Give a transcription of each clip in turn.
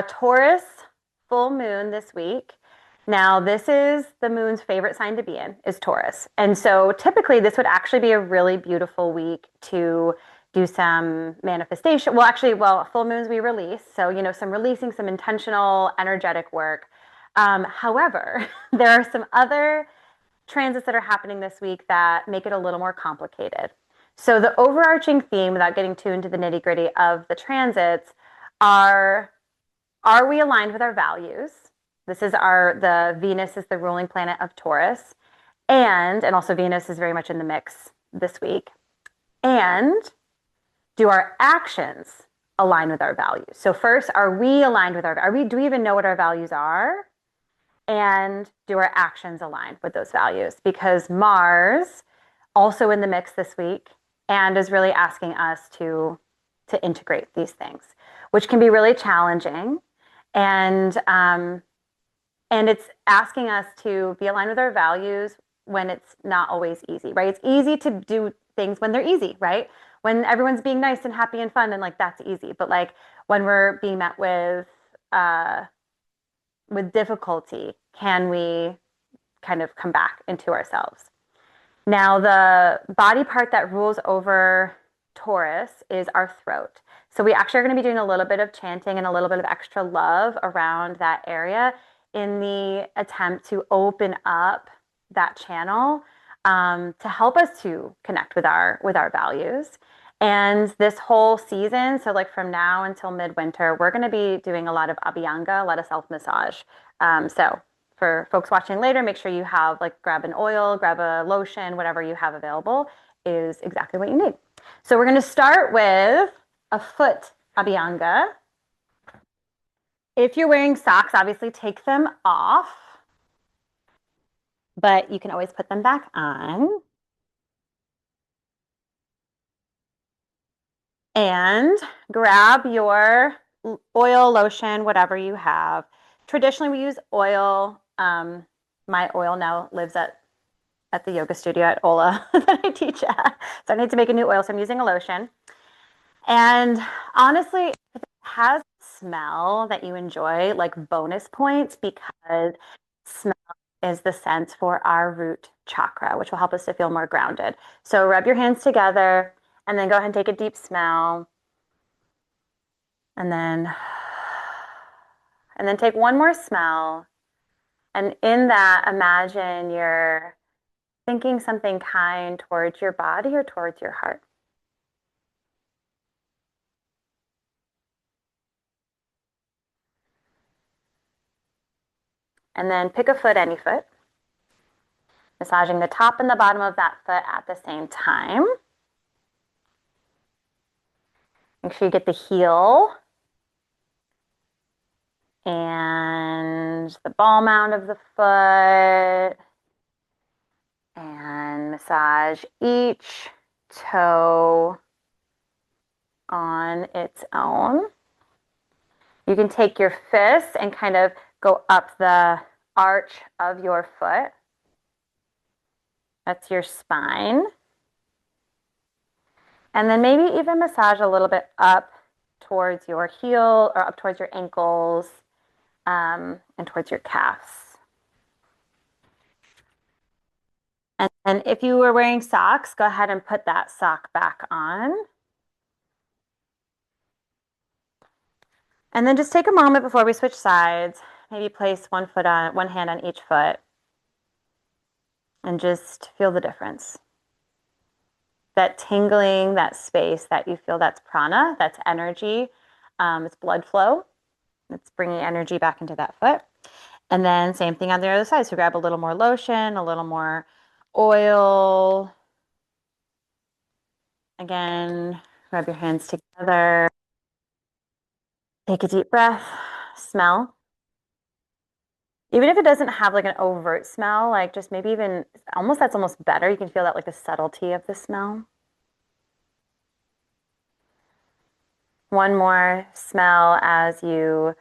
Taurus full moon this week. Now, this is the moon's favorite sign to be in, is Taurus. And so typically this would actually be a really beautiful week to do some manifestation. Full moons we release. So, some releasing, some intentional, energetic work. However, there are some other transits that are happening this week that make it a little more complicated. So the overarching theme, without getting too into the nitty gritty of the transits, are we aligned with our values? The Venus is the ruling planet of Taurus. And also Venus is very much in the mix this week. And do our actions align with our values? So first, are we aligned with do we even know what our values are? And do our actions align with those values? Because Mars also in the mix this week and is really asking us to integrate these things, which can be really challenging. And it's asking us to be aligned with our values when it's not always easy, right? It's easy to do things when they're easy, right? When everyone's being nice and happy and fun and that's easy. But when we're being met with difficulty, can we kind of come back into ourselves? Now, the body part that rules over Taurus is our throat. So we actually are going to be doing a little bit of chanting and a little bit of extra love around that area in the attempt to open up that channel to help us to connect with our values. And this whole season, so from now until midwinter, we're going to be doing a lot of abhyanga, a lot of self-massage. So for folks watching later, make sure you have grab an oil, grab a lotion, whatever you have available is exactly what you need. So we're going to start with a foot abhyanga. If you're wearing socks, obviously take them off, but you can always put them back on. And grab your oil, lotion, whatever you have. Traditionally, we use oil. My oil now lives at the yoga studio at Ola that I teach at. So I need to make a new oil, so I'm using a lotion. And honestly, if it has smell that you enjoy, bonus points, because smell is the sense for our root chakra, which will help us to feel more grounded. So rub your hands together and then go ahead and take a deep smell. And then take one more smell. And in that, imagine you're thinking something kind towards your body or towards your heart. And then pick a foot, any foot. Massaging the top and the bottom of that foot at the same time. Make sure you get the heel and the ball mound of the foot. And massage each toe on its own. You can take your fist and kind of go up the arch of your foot. That's your spine. And then maybe even massage a little bit up towards your heel or up towards your ankles and towards your calves. And then if you were wearing socks, go ahead and put that sock back on. And then just take a moment before we switch sides. Maybe place one hand on each foot and just feel the difference. That tingling, that space that you feel, that's prana, that's energy, it's blood flow. It's bringing energy back into that foot. And then same thing on the other side. So grab a little more lotion, a little more oil. Again, rub your hands together. Take a deep breath, smell. Even if it doesn't have an overt smell, just maybe even that's almost better. You can feel that the subtlety of the smell. One more smell as you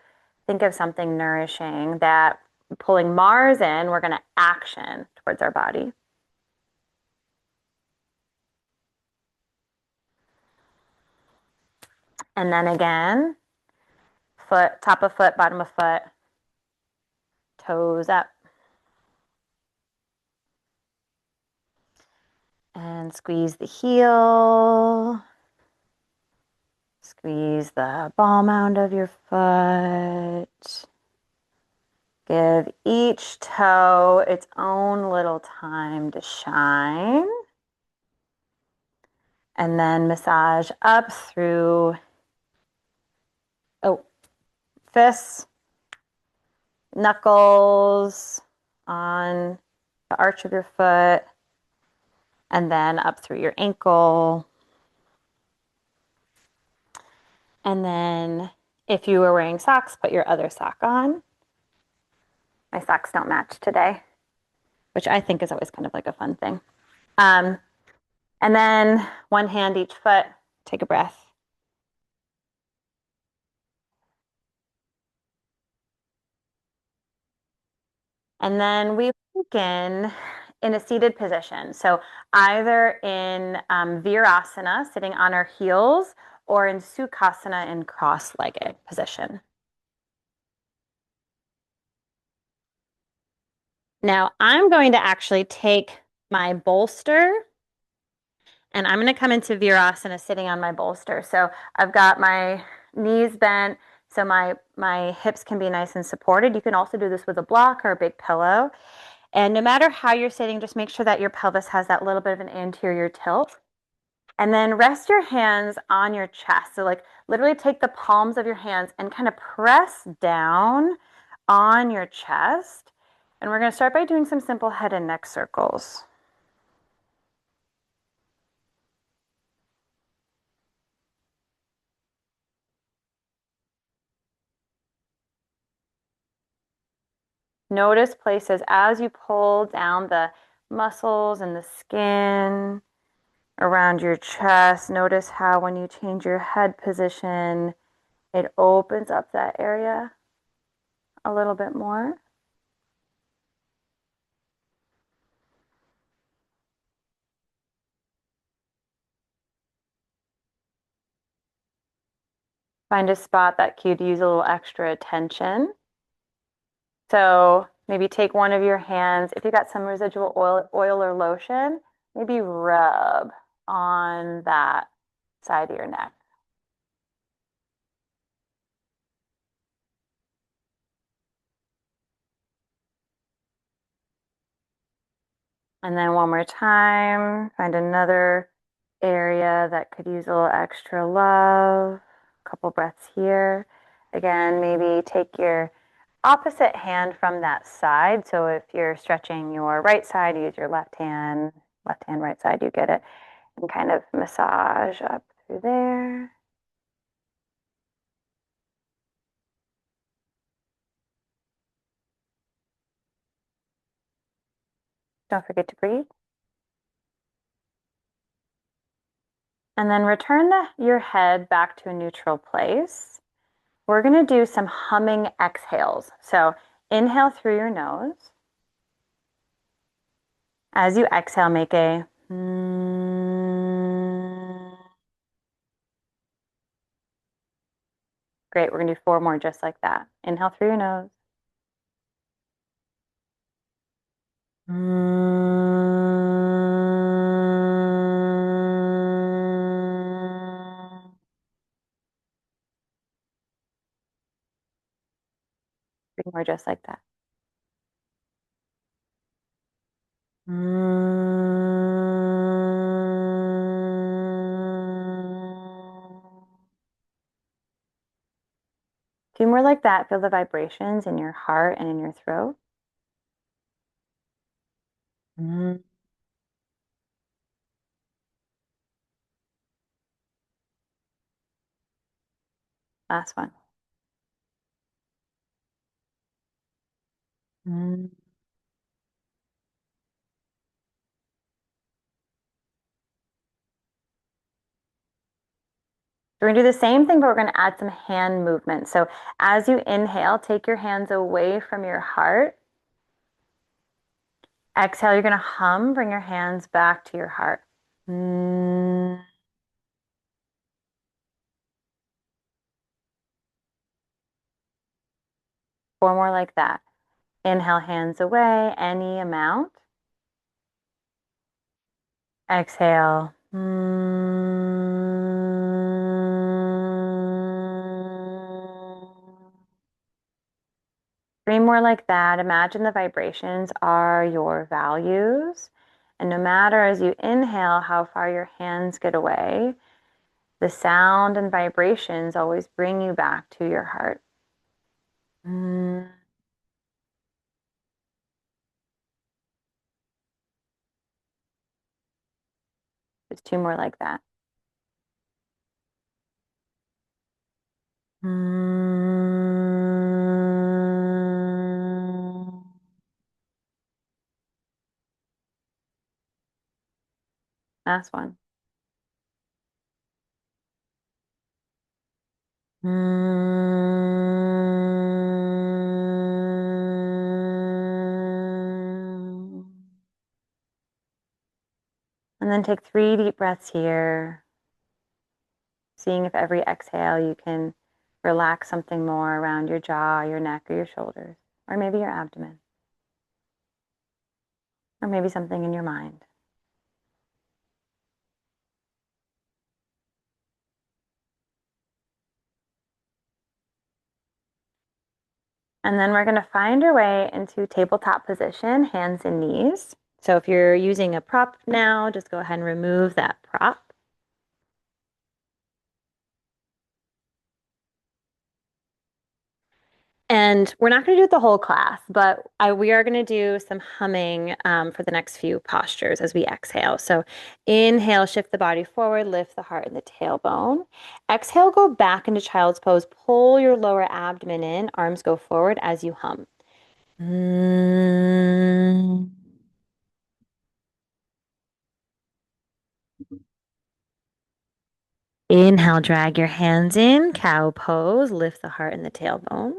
think of something nourishing, that pulling Mars in, we're going to action towards our body. And then again, foot, top of foot, bottom of foot, toes up. And squeeze the heel. Squeeze the ball mound of your foot. Give each toe its own little time to shine. And then massage up through, fists, knuckles on the arch of your foot, and then up through your ankle. And then if you were wearing socks, put your other sock on. My socks don't match today, which I think is always kind of like a fun thing. And then one hand each foot, take a breath. And then we begin in a seated position. So either in Virasana, sitting on our heels, or in Sukhasana in cross-legged position. Now I'm going to actually take my bolster and I'm going to come into Virasana sitting on my bolster. So I've got my knees bent so my hips can be nice and supported. You can also do this with a block or a big pillow. And no matter how you're sitting, just make sure that your pelvis has that little bit of an anterior tilt. And then rest your hands on your chest. So like literally take the palms of your hands and kind of press down on your chest. And we're going to start by doing some simple head and neck circles. Notice places as you pull down the muscles and the skin around your chest. Notice how when you change your head position, it opens up that area a little bit more. Find a spot that could use a little extra attention. So maybe take one of your hands. If you got some residual oil or lotion, maybe rub on that side of your neck. And then one more time, find another area that could use a little extra love. A couple breaths here. Again, maybe take your opposite hand from that side. So if you're stretching your right side, use your left hand, right side, you get it. And kind of massage up through there. Don't forget to breathe. And then return your head back to a neutral place. We're going to do some humming exhales. So inhale through your nose. As you exhale, make a Great. We're going to do 4 more just like that. Inhale through your nose. 3 more just like that. Two more like that. Feel the vibrations in your heart and in your throat. Last one. We're gonna do the same thing, but we're gonna add some hand movement. So as you inhale, take your hands away from your heart. Exhale, you're gonna hum, bring your hands back to your heart. 4 more like that. Inhale, hands away, any amount. Exhale. 3 more like that. Imagine the vibrations are your values. And no matter as you inhale how far your hands get away, the sound and vibrations always bring you back to your heart. Just 2 more like that. Last one. And then take 3 deep breaths here, seeing if every exhale you can relax something more around your jaw, your neck, or your shoulders, or maybe your abdomen, or maybe something in your mind. And then we're going to find our way into tabletop position, hands and knees. So if you're using a prop now, just go ahead and remove that prop. And we're not going to do it the whole class, but we are going to do some humming for the next few postures as we exhale. So inhale, shift the body forward, lift the heart and the tailbone. Exhale, go back into child's pose. Pull your lower abdomen in, arms go forward as you hum. Inhale, drag your hands in, cow pose, lift the heart and the tailbone.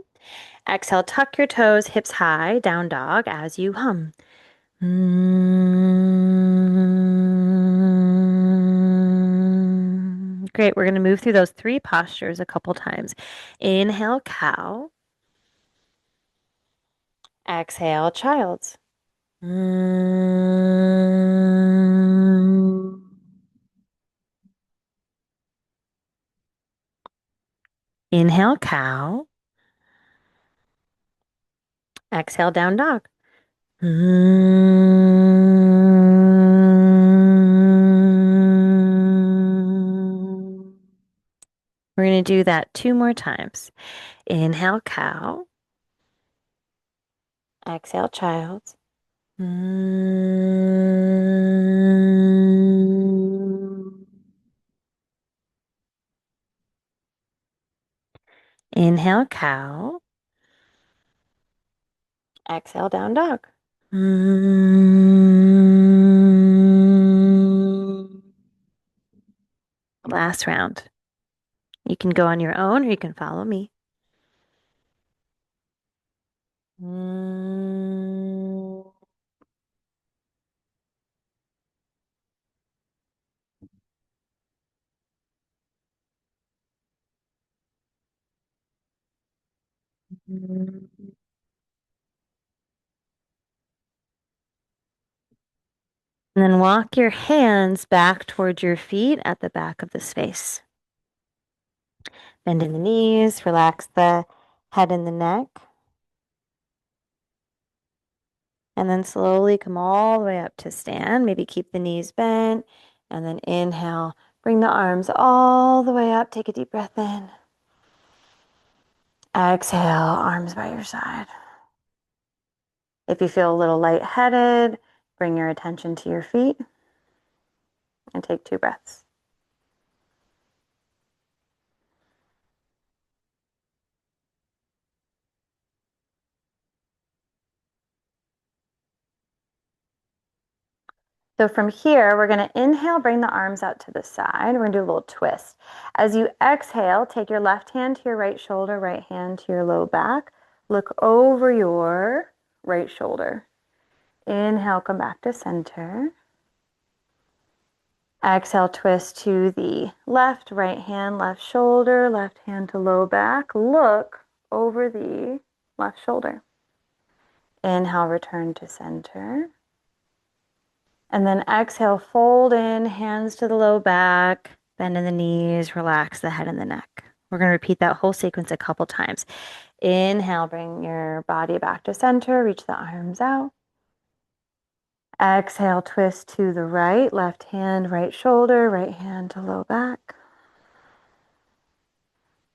Exhale, tuck your toes, hips high, down dog as you hum. Great. We're going to move through those 3 postures a couple times. Inhale, cow. Exhale, child's. Inhale, cow. Exhale, down dog. We're going to do that 2 more times. Inhale, cow. Exhale, child. Inhale, cow. Exhale, down dog. Last round. You can go on your own or you can follow me. And then walk your hands back towards your feet at the back of the space. Bend in the knees, relax the head and the neck. And then slowly come all the way up to stand. Maybe keep the knees bent. And then inhale, bring the arms all the way up. Take a deep breath in. Exhale, arms by your side. If you feel a little lightheaded, bring your attention to your feet and take 2 breaths. So from here, we're going to inhale, bring the arms out to the side. We're going to do a little twist. As you exhale, take your left hand to your right shoulder, right hand to your low back. Look over your right shoulder. Inhale, come back to center. Exhale, twist to the left, right hand, left shoulder, left hand to low back. Look over the left shoulder. Inhale, return to center. And then exhale, fold in, hands to the low back, bend in the knees, relax the head and the neck. We're going to repeat that whole sequence a couple times. Inhale, bring your body back to center, reach the arms out. Exhale, twist to the right, left hand, right shoulder, right hand to low back.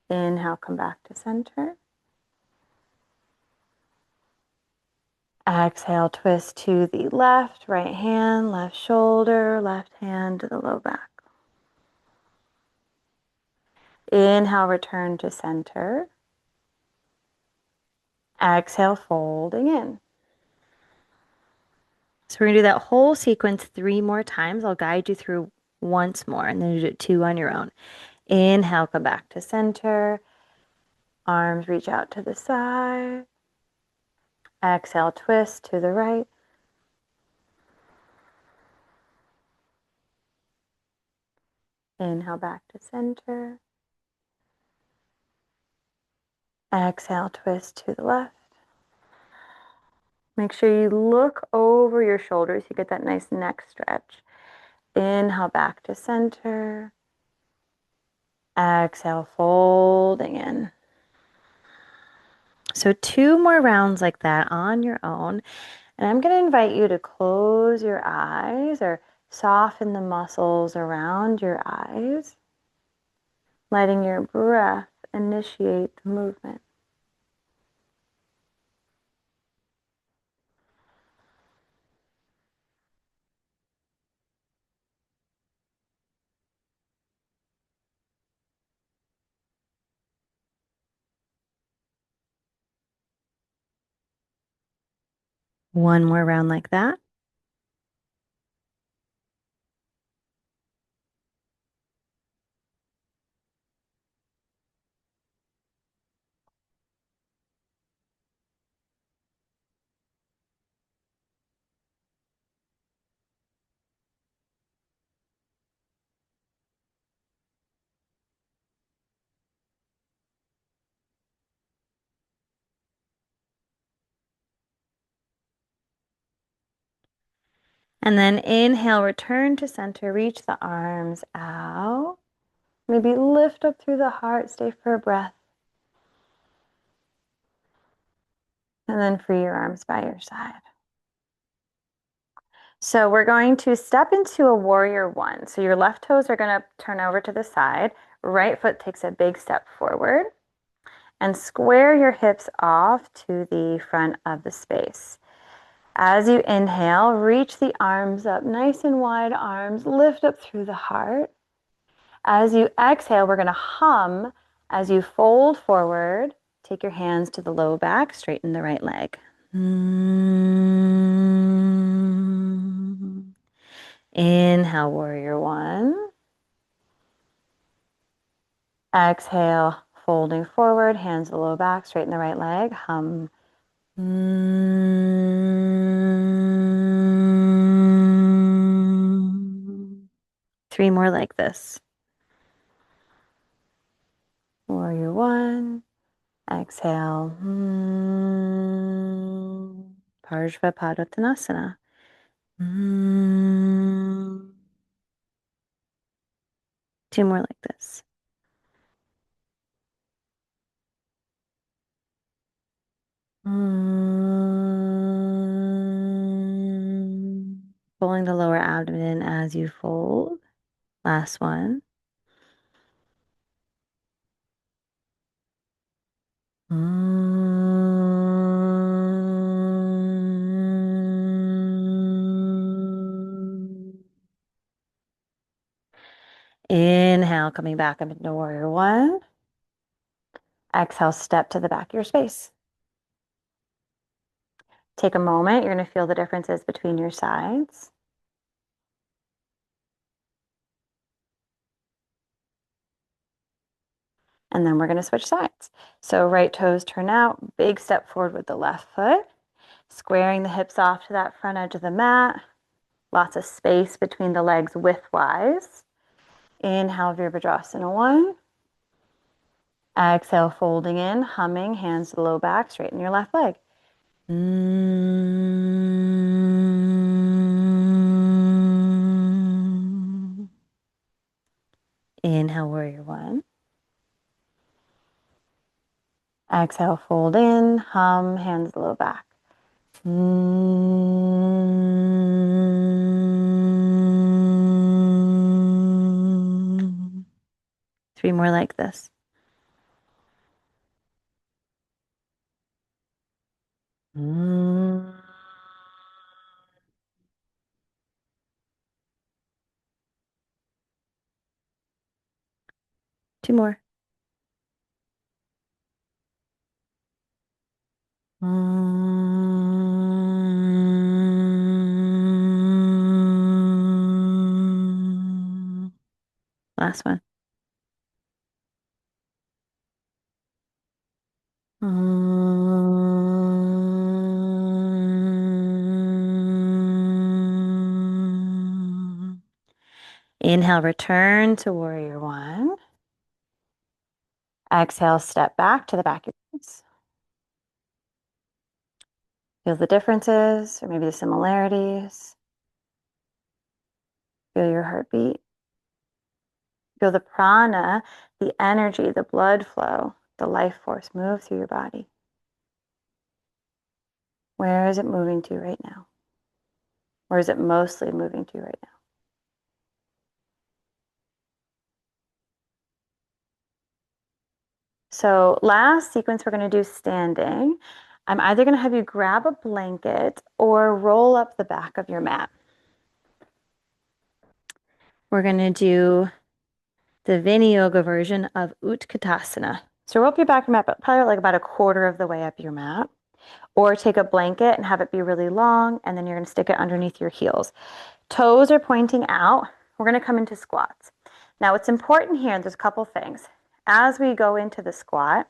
Inhale, come back to center. Exhale, twist to the left, right hand, left shoulder, left hand to the low back. Inhale, return to center. Exhale, folding in. So we're going to do that whole sequence 3 more times. I'll guide you through once more, and then you do it 2 on your own. Inhale, come back to center. Arms reach out to the side. Exhale, twist to the right. Inhale, back to center. Exhale, twist to the left. Make sure you look over your shoulders. You get that nice neck stretch. Inhale, back to center. Exhale, folding in. So 2 more rounds like that on your own. And I'm going to invite you to close your eyes or soften the muscles around your eyes, letting your breath initiate the movement. One more round like that. And then inhale, return to center, reach the arms out. Maybe lift up through the heart, stay for a breath. And then free your arms by your side. So we're going to step into a warrior 1. So your left toes are going to turn over to the side. Right foot takes a big step forward. And square your hips off to the front of the space. As you inhale, reach the arms up, nice and wide arms, lift up through the heart. As you exhale, we're going to hum as you fold forward. Take your hands to the low back, straighten the right leg. Inhale, warrior 1. Exhale, folding forward, hands to the low back, straighten the right leg. Hum. 3 more like this. Warrior 1. Exhale. Parshvapadottanasana. 2 more like this. Pulling the lower abdomen as you fold. Last one. Inhale, coming back up into warrior 1. Exhale, step to the back of your space. Take a moment. You're going to feel the differences between your sides. And then we're going to switch sides. So right toes turn out, big step forward with the left foot, squaring the hips off to that front edge of the mat. Lots of space between the legs widthwise. Inhale, Virabhadrasana 1. Exhale, folding in, humming, hands to the low back, straighten your left leg. Inhale, warrior one. Exhale, fold in, hum, hands to the low back. 3 more like this. Two more. Last one. Inhale, return to warrior one. Exhale, step back to the back of your hands. Feel the differences or maybe the similarities. Feel your heartbeat. Feel the prana, the energy, the blood flow, the life force move through your body. Where is it moving to right now? Or is it mostly moving to right now? So last sequence, we're going to do standing. I'm either going to have you grab a blanket or roll up the back of your mat. We're going to do the Viniyoga version of Utkatasana. So roll up your back of your mat, but probably like about a quarter of the way up your mat. Or take a blanket and have it be really long, and then you're going to stick it underneath your heels. Toes are pointing out. We're going to come into squats. Now, what's important here, there's a couple things. As we go into the squat,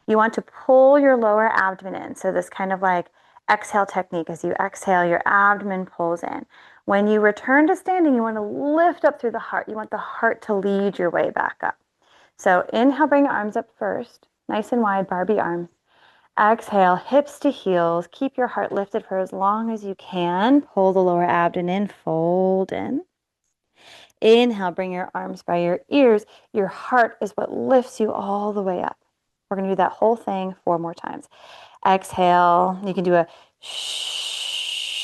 you want to pull your lower abdomen in. So this kind of like exhale technique. As you exhale, your abdomen pulls in. When you return to standing, you want to lift up through the heart. You want the heart to lead your way back up. So inhale, bring your arms up first. Nice and wide, Barbie arms. Exhale, hips to heels. Keep your heart lifted for as long as you can. Pull the lower abdomen in, fold in. Inhale, bring your arms by your ears. Your heart is what lifts you all the way up. We're going to do that whole thing 4 more times. Exhale. You can do a shh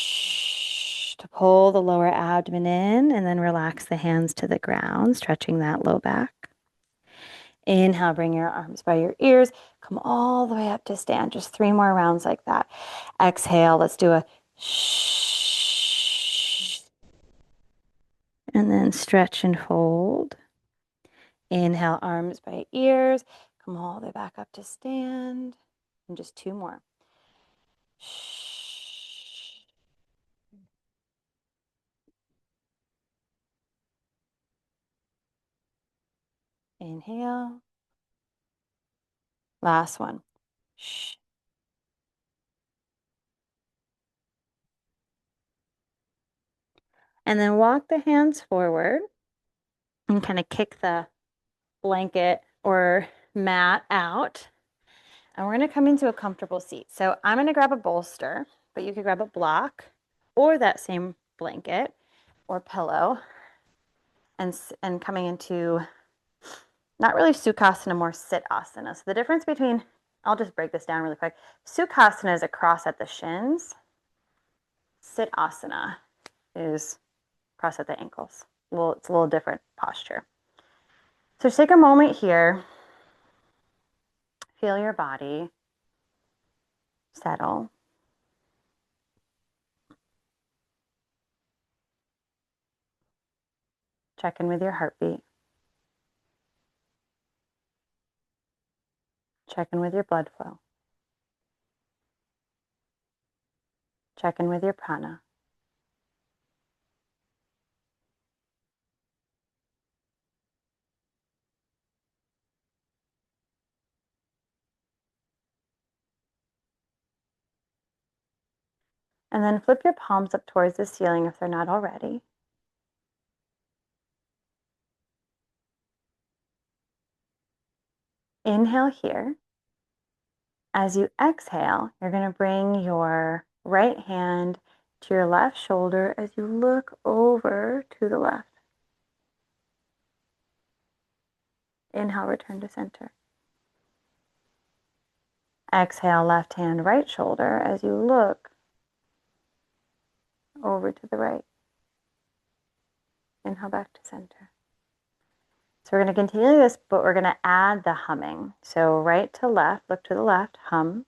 to pull the lower abdomen in, and then relax the hands to the ground, stretching that low back. Inhale, bring your arms by your ears. Come all the way up to stand. Just 3 more rounds like that. Exhale. Let's do a shh. And then stretch and fold. Inhale, arms by ears. Come all the way back up to stand. And just 2 more. Shh. Inhale. Last one. Shh. And then walk the hands forward and kind of kick the blanket or mat out. And we're going to come into a comfortable seat. So I'm going to grab a bolster, but you could grab a block or that same blanket or pillow. And coming into not really Sukhasana, more Sitasana. So the difference between, I'll just break this down really quick. Sukhasana is a cross at the shins. Sitasana is cross at the ankles. It's a little different posture. So take a moment here. Feel your body settle. Check in with your heartbeat. Check in with your blood flow. Check in with your prana. And then flip your palms up towards the ceiling if they're not already. inhale here. As you exhale, you're going to bring your right hand to your left shoulder as you look over to the left. Inhale, return to center. Exhale, left hand, right shoulder as you look over to the right. Inhale, back to center. So we're going to continue this, but we're going to add the humming. So right to left, look to the left, hum.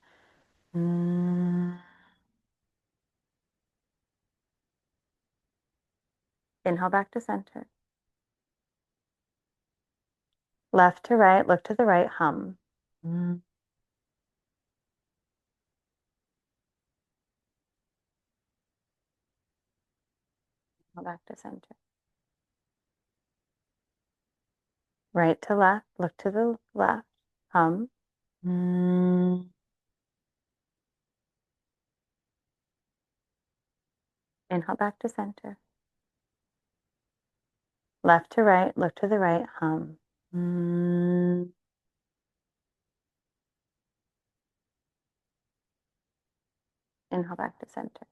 Inhale, back to center. Left to right, look to the right, hum. Inhale, back to center. Right to left, look to the left, hum. Inhale, back to center. Left to right, look to the right, hum. Inhale, back to center.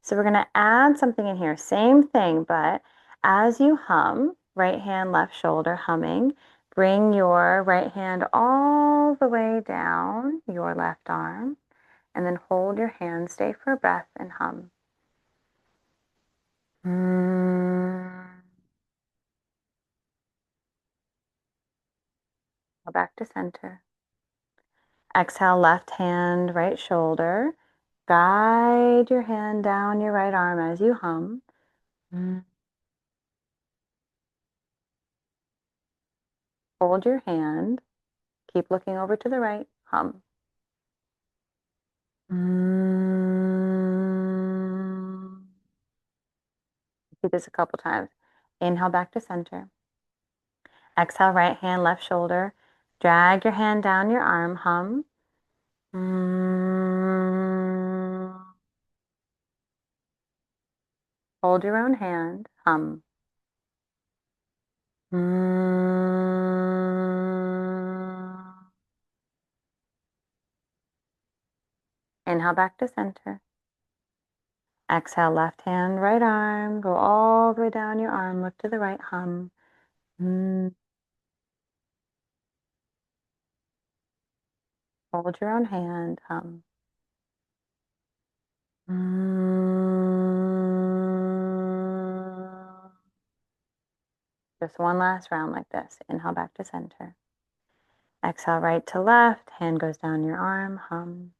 So we're going to add something in here. Same thing, but as you hum, right hand, left shoulder, humming, bring your right hand all the way down your left arm, and then hold your hand, stay for a breath, and hum. Go back to center. Exhale, left hand, right shoulder. Guide your hand down your right arm as you hum. Hold your hand. Keep looking over to the right. Hum. Do this a couple times. Inhale, back to center. Exhale, right hand, left shoulder. Drag your hand down your arm. Hum. Hold your own hand. Hum. Inhale, back to center. Exhale, left hand, right arm. Go all the way down your arm. Look to the right. Hum. Hold your own hand. Hum. Just one last round like this. Inhale, back to center. Exhale, right to left. Hand goes down your arm. Hum.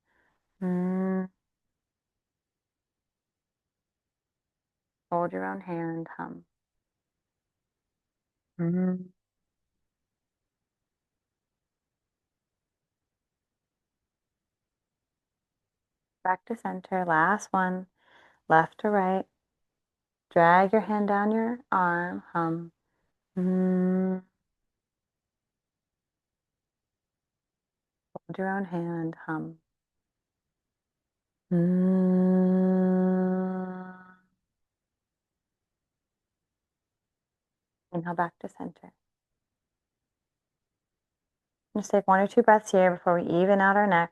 Hold your own hand. Hum. Back to center. Last one. Left to right. Drag your hand down your arm. Hum. Hold your own hand. Hum. Inhale, back to center. Just take 1 or 2 breaths here before we even out our neck.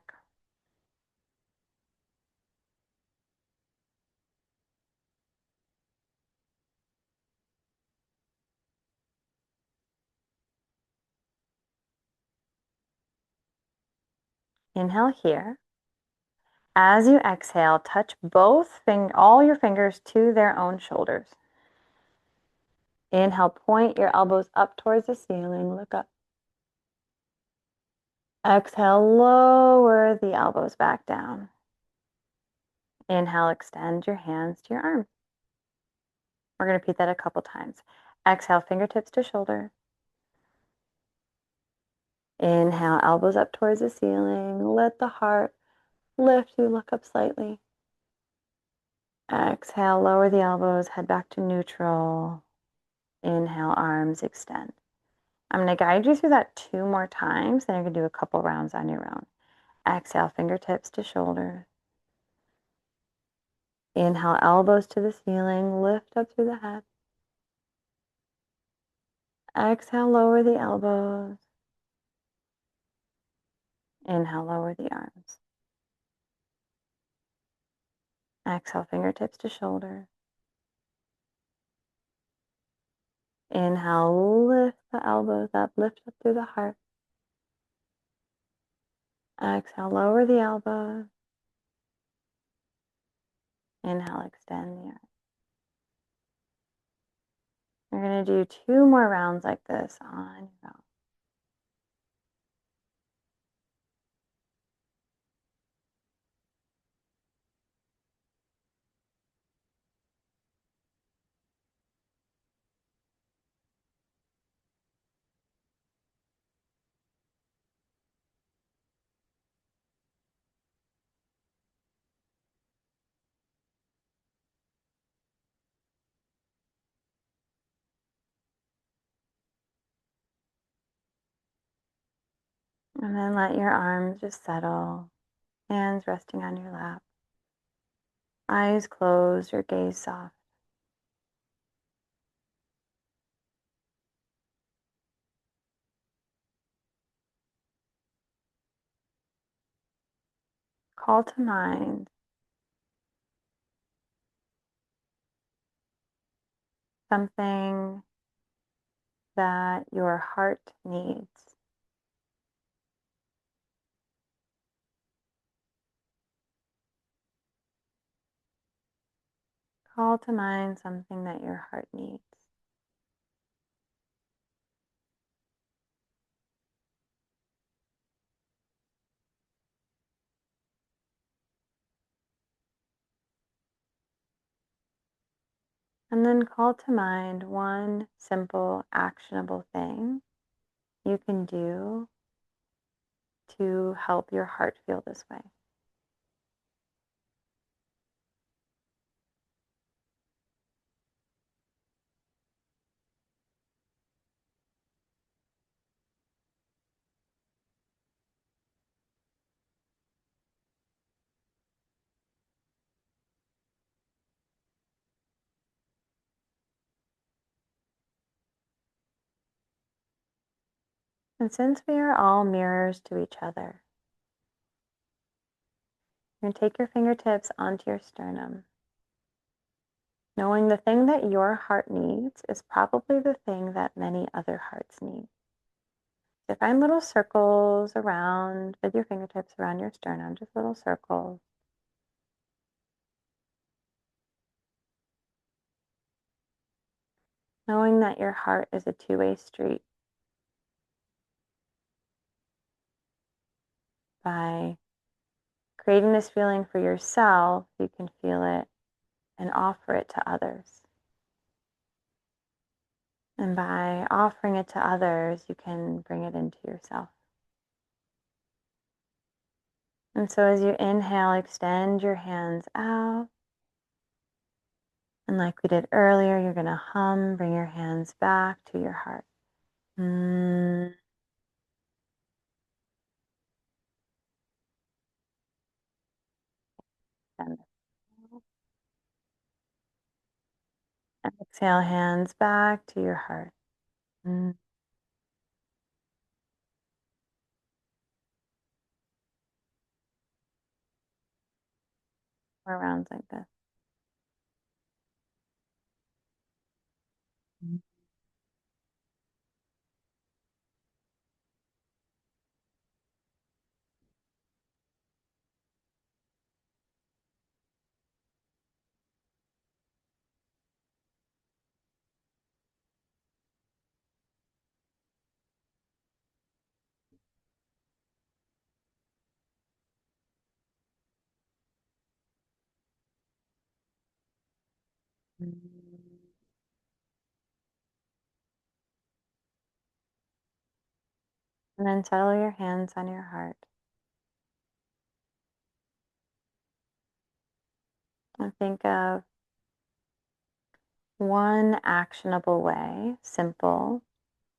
Inhale here. As you exhale, touch all your fingers to their own shoulders. Inhale, point your elbows up towards the ceiling. Look up. Exhale, lower the elbows back down. Inhale, extend your hands to your arms. We're going to repeat that a couple times. Exhale, fingertips to shoulder. Inhale, elbows up towards the ceiling. Let the heart lift you, look up slightly. Exhale, lower the elbows, head back to neutral. Inhale, arms extend. I'm going to guide you through that 2 more times, then you're going to do a couple rounds on your own. Exhale, fingertips to shoulders. Inhale, elbows to the ceiling, lift up through the head. Exhale, lower the elbows. Inhale, lower the arms. Exhale, fingertips to shoulders. Inhale, lift the elbows up, lift up through the heart. Exhale, lower the elbows. Inhale, extend the arms. You're going to do 2 more rounds like this on your own. And then let your arms just settle, hands resting on your lap, eyes closed, your gaze soft. Call to mind something that your heart needs. Call to mind something that your heart needs. And then call to mind one simple, actionable thing you can do to help your heart feel this way. And since we are all mirrors to each other, you're going to take your fingertips onto your sternum, knowing the thing that your heart needs is probably the thing that many other hearts need. So find little circles around with your fingertips around your sternum, just little circles. Knowing that your heart is a two-way street. By creating this feeling for yourself, you can feel it and offer it to others. And by offering it to others, you can bring it into yourself. And so as you inhale, extend your hands out. And like we did earlier, you're going to hum, bring your hands back to your heart. And exhale, hands back to your heart. More rounds like this. And then settle your hands on your heart. And think of one actionable way, simple,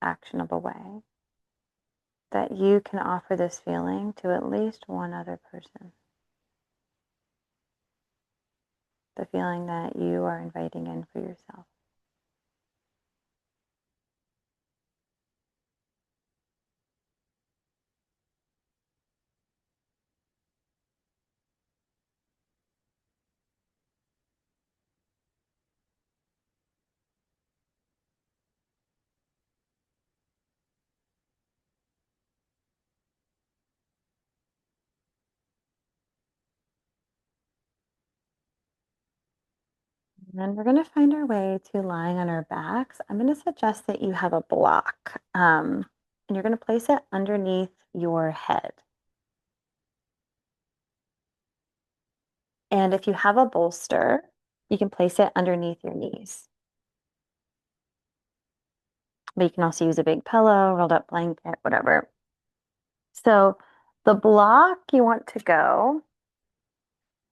actionable way, that you can offer this feeling to at least one other person. The feeling that you are inviting in for yourself. And we're going to find our way to lying on our backs. I'm going to suggest that you have a block, and you're going to place it underneath your head. And if you have a bolster, you can place it underneath your knees. But you can also use a big pillow, rolled up blanket, whatever. So the block you want to go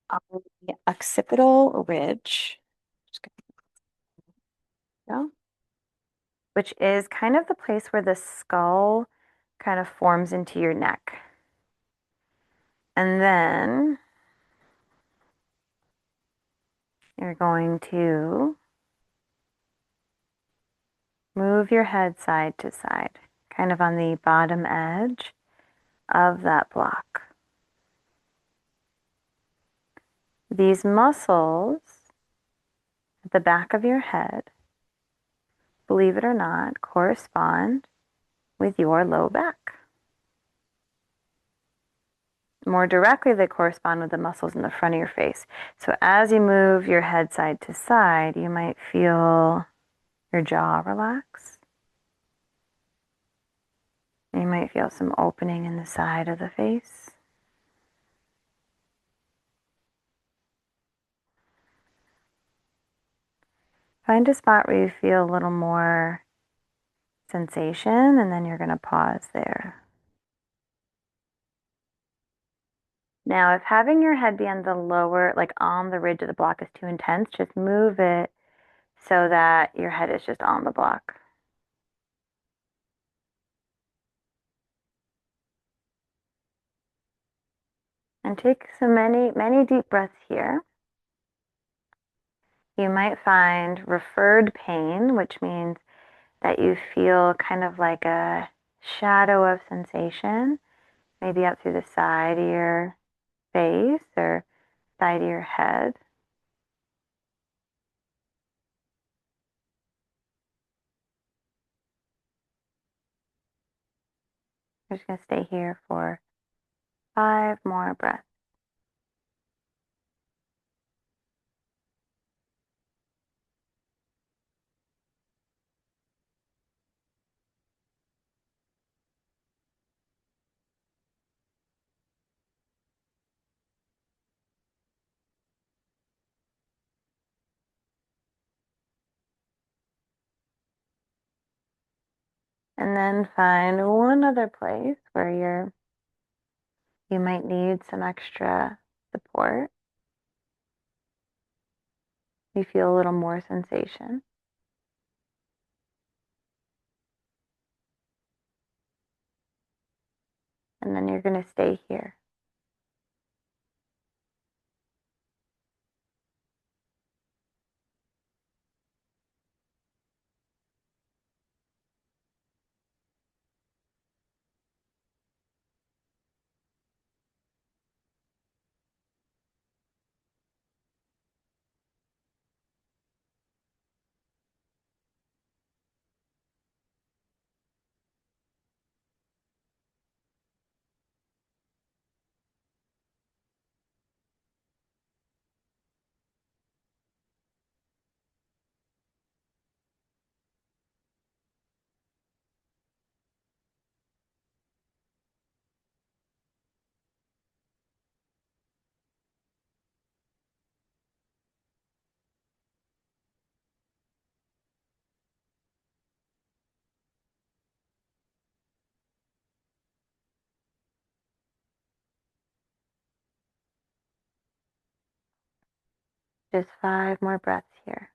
on the occipital ridge, which is kind of the place where the skull kind of forms into your neck. And then you're going to move your head side to side, kind of on the bottom edge of that block. These muscles at the back of your head, believe it or not, correspond with your low back. More directly, they correspond with the muscles in the front of your face. So as you move your head side to side, you might feel your jaw relax. You might feel some opening in the side of the face. Find a spot where you feel a little more sensation, and then you're going to pause there. Now, if having your head be on the lower, like on the ridge of the block is too intense, just move it so that your head is just on the block. And take so many deep breaths here. You might find referred pain, which means that you feel kind of like a shadow of sensation, maybe up through the side of your face or side of your head. We're just going to stay here for 5 more breaths. And then find one other place where you might need some extra support. You feel a little more sensation. And then you're going to stay here. Just 5 more breaths here.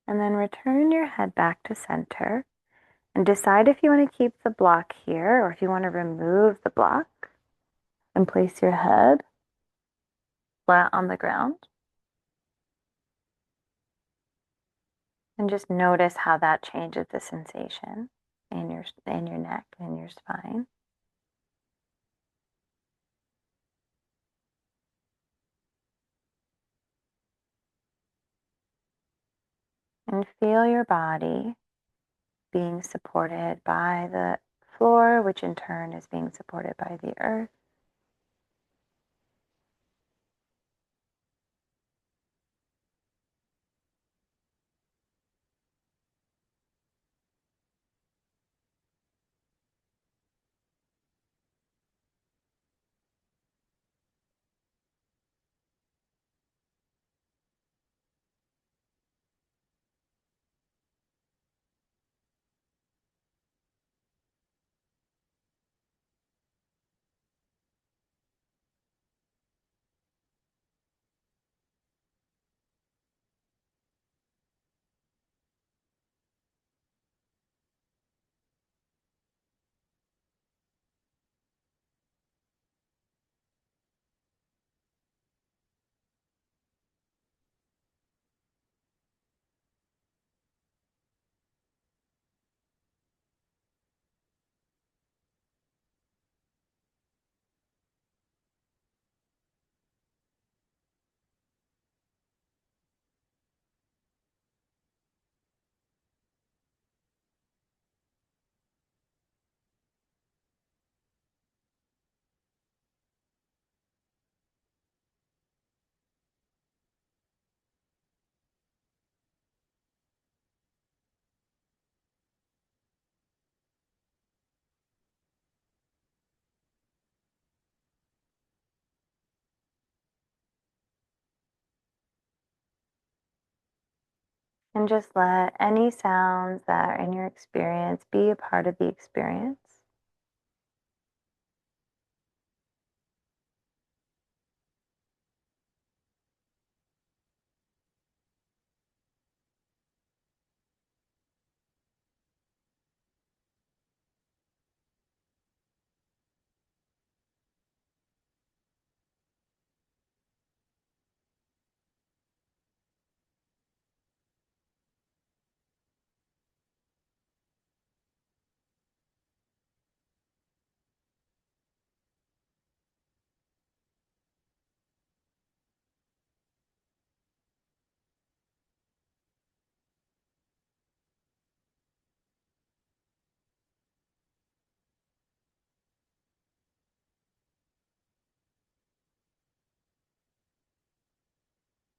And then return your head back to center and decide if you want to keep the block here or if you want to remove the block and place your head flat on the ground. And just notice how that changes the sensation in your neck and your spine. And feel your body being supported by the floor, which in turn is being supported by the earth. And just let any sounds that are in your experience be a part of the experience.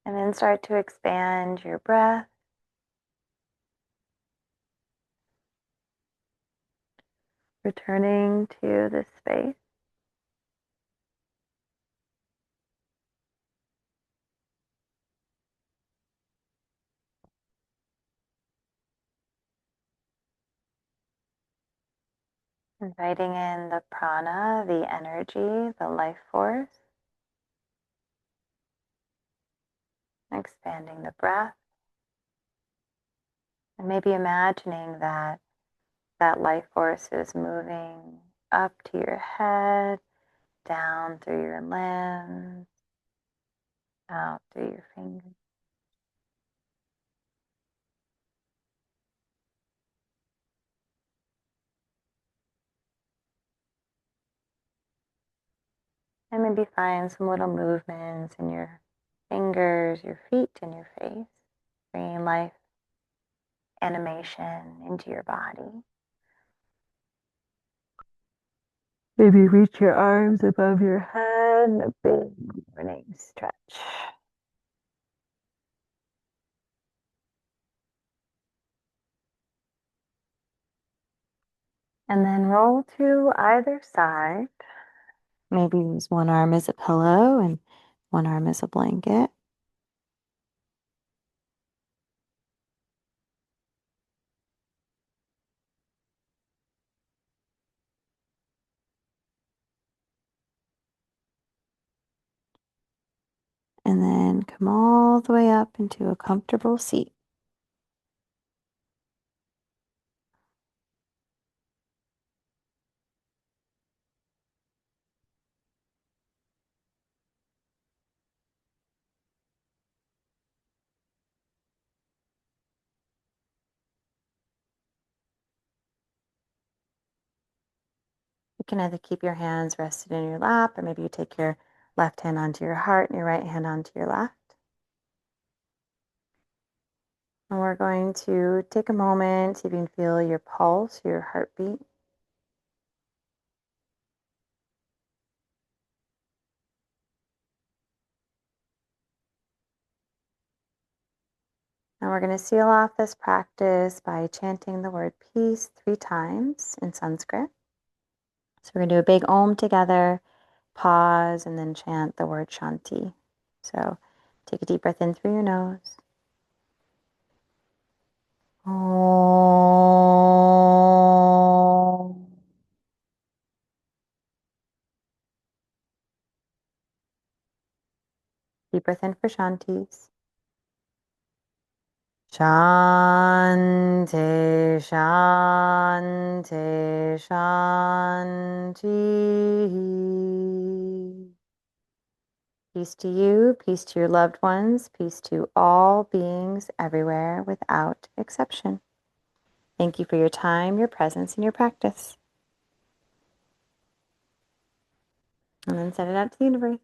And then start to expand your breath. Returning to this space. Inviting in the prana, the energy, the life force. Expanding the breath. And maybe imagining that that life force is moving up to your head, down through your limbs, out through your fingers. And maybe find some little movements in your fingers, your feet, and your face, bringing life, animation into your body. Maybe reach your arms above your head and a big morning stretch. And then roll to either side. Maybe use one arm as a pillow and one arm as a blanket. And then come all the way up into a comfortable seat. You can either keep your hands rested in your lap, or maybe you take your left hand onto your heart and your right hand onto your left. And we're going to take a moment, see if you can feel your pulse, your heartbeat. And we're going to seal off this practice by chanting the word peace 3 times in Sanskrit. So we're going to do a big Om together, pause, and then chant the word Shanti. So take a deep breath in through your nose. Om. Deep breath in for Shantis. Shanti, Shanti, Shanti. Peace to you, peace to your loved ones, peace to all beings everywhere without exception. Thank you for your time, your presence, and your practice. And then send it out to the universe.